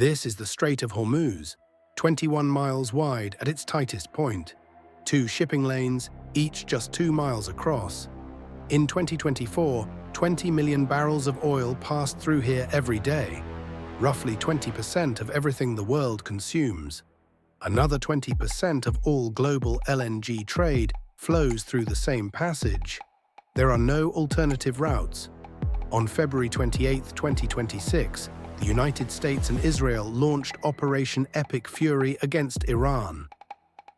This is the Strait of Hormuz, 21 miles wide at its tightest point, 2 shipping lanes, each just 2 miles across. In 2024, 20 million barrels of oil passed through here every day, roughly 20% of everything the world consumes. Another 20% of all global LNG trade flows through the same passage. There are no alternative routes. On February 28, 2026, the United States and Israel launched Operation Epic Fury against Iran.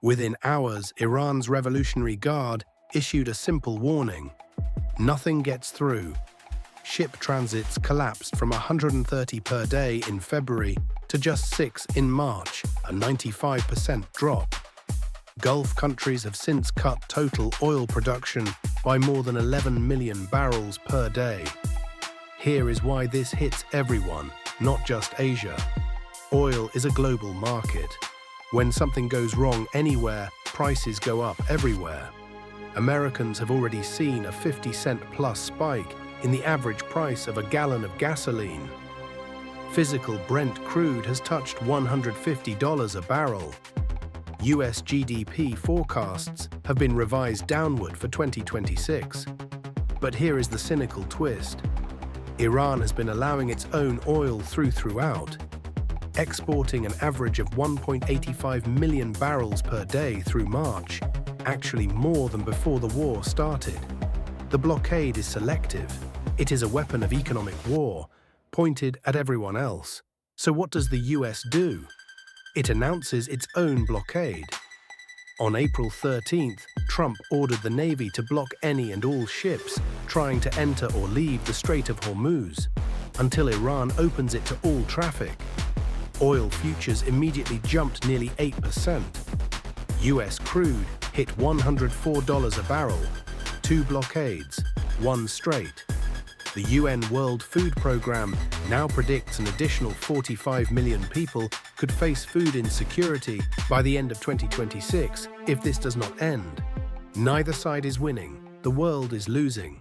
Within hours, Iran's Revolutionary Guard issued a simple warning: nothing gets through. Ship transits collapsed from 130 per day in February to just 6 in March, a 95% drop. Gulf countries have since cut total oil production by more than 11 million barrels per day. Here is why this hits everyone, not just Asia. Oil is a global market. When something goes wrong anywhere, prices go up everywhere. Americans have already seen a 50-cent plus spike in the average price of a gallon of gasoline. Physical Brent crude has touched $150 a barrel. US GDP forecasts have been revised downward for 2026. But here is the cynical twist. Iran has been allowing its own oil throughout, exporting an average of 1.85 million barrels per day through March, actually more than before the war started. The blockade is selective. It is a weapon of economic war, pointed at everyone else. So what does the US do? It announces its own blockade. On April 13th, Trump ordered the Navy to block any and all ships trying to enter or leave the Strait of Hormuz, until Iran opens it to all traffic. Oil futures immediately jumped nearly 8%. US crude hit $104 a barrel, 2 blockades, 1 strait. The UN World Food Programme now predicts an additional 45 million people could face food insecurity by the end of 2026 if this does not end. Neither side is winning. The world is losing.